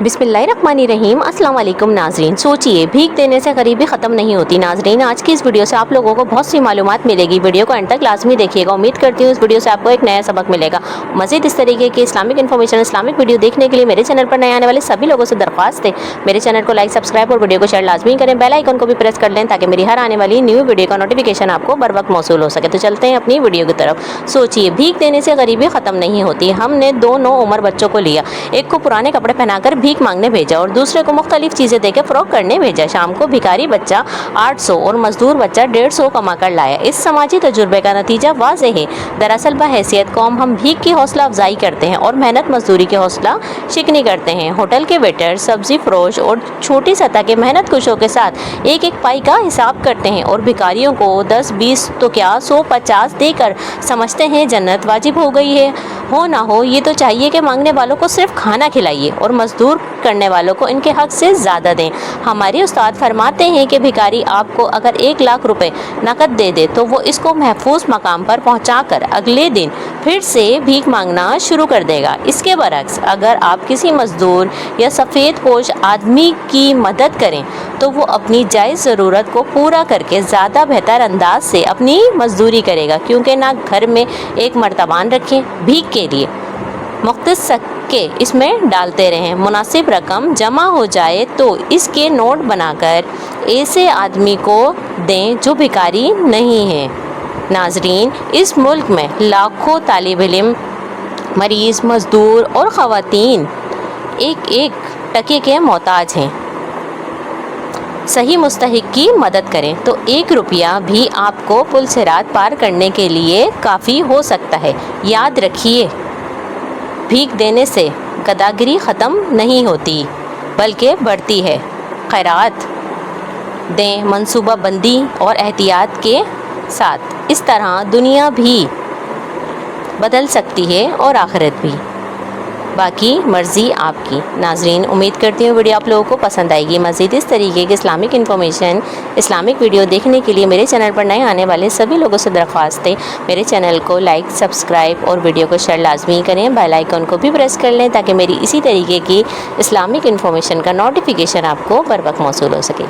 बिस्मिल्लाहिर्रहमानिर्रहीम। अस्सलाम वालेकुम नाजरीन। सोचिए, भीख देने से गरीबी ख़त्म नहीं होती। नाजरीन, आज की इस वीडियो से आप लोगों को बहुत सी मालूमात मिलेगी। वीडियो को एंड तक लाजमी देखिएगा। उम्मीद करती हूँ इस वीडियो से आपको एक नया सबक मिलेगा। मज़ीद इस तरीके की इस्लामिक इन्फॉर्मेशन, इस्लामिक वीडियो देखने के लिए मेरे चैनल पर नए आने वाले सभी लोगों से दरख्वास्त है, मेरे चैनल को लाइक, सब्सक्राइब और वीडियो को शेयर लाजमी करें। बेल आइकन को भी प्रेस कर लें ताकि मेरी हर आने वाली न्यू वीडियो का नोटिफिकेशन आपको बर वक्त मौसूल हो सके। तो चलते हैं अपनी वीडियो की तरफ। सोचिए, भीख देने से गरीबी ख़त्म नहीं होती। हमने दो नो उम्र बच्चों को लिया, एक को पुराने कपड़े पहनाकर भीख मांगने भेजा और दूसरे को मुख्तलिफ चीज़ें देकर फ़रोग करने भेजा। शाम को भिखारी बच्चा 800 और मजदूर बच्चा 150 कमा कर लाया। इस समाजी तजुर्बे का नतीजा वाज़ेह है। दरअसल बहैसियत कौम हम भीख की हौसला अफजाई करते हैं और मेहनत मजदूरी की हौसला शिकनी करते हैं। होटल के वेटर, सब्जी फरोश और छोटी सतह के मेहनत कुशों के साथ एक एक पाई का हिसाब करते हैं और भिखारियों को 10-20 तो क्या 100-50 देकर समझते हैं जन्नत वाजिब हो गई है। हो ना हो, ये तो चाहिए कि मांगने वालों को सिर्फ खाना खिलाइए और मजदूर करने वालों को इनके हक से ज़्यादा दें। हमारे उस्ताद फरमाते हैं कि भिखारी आपको अगर 1 लाख रुपए नकद दे दे तो वो इसको महफूज मकाम पर पहुंचाकर अगले दिन फिर से भीख मांगना शुरू कर देगा। इसके बरक्स अगर आप किसी मजदूर या सफ़ेद पोश आदमी की मदद करें तो वो अपनी जायज़ ज़रूरत को पूरा करके ज़्यादा बेहतर अंदाज से अपनी मजदूरी करेगा, क्योंकि ना घर में एक मर्तबान रखें भीख के लिए, मुख्तस के इसमें डालते रहें। मुनासिब रकम जमा हो जाए तो इसके नोट बनाकर ऐसे आदमी को दें जो भिखारी नहीं है। नाजरीन, इस मुल्क में लाखों तालिब इल्म, मरीज़, मजदूर और ख़वातीन एक एक टके के मोहताज हैं। सही मुस्तहिक की मदद करें तो 1 रुपया भी आपको पुल सिरात पार करने के लिए काफ़ी हो सकता है। याद रखिए, भीख देने से गदागिरी ख़त्म नहीं होती बल्कि बढ़ती है। खैरात दें मनसूबा बंदी और एहतियात के साथ। इस तरह दुनिया भी बदल सकती है और आखिरत भी। बाकी मर्ज़ी आपकी। नाजरीन, उम्मीद करती हूँ वीडियो आप लोगों को पसंद आएगी। मज़ीद इस तरीके की इस्लामिक इन्फॉर्मेशन, इस्लामिक वीडियो देखने के लिए मेरे चैनल पर नए आने वाले सभी लोगों से दरख्वास्त है, मेरे चैनल को लाइक, सब्सक्राइब और वीडियो को शेयर लाजमी करें। बेल आइकन को भी प्रेस कर लें ताकि मेरी इसी तरीके की इस्लामिक इन्फॉर्मेशन का नोटिफिकेशन आपको बर वक्त मौसूल हो सके।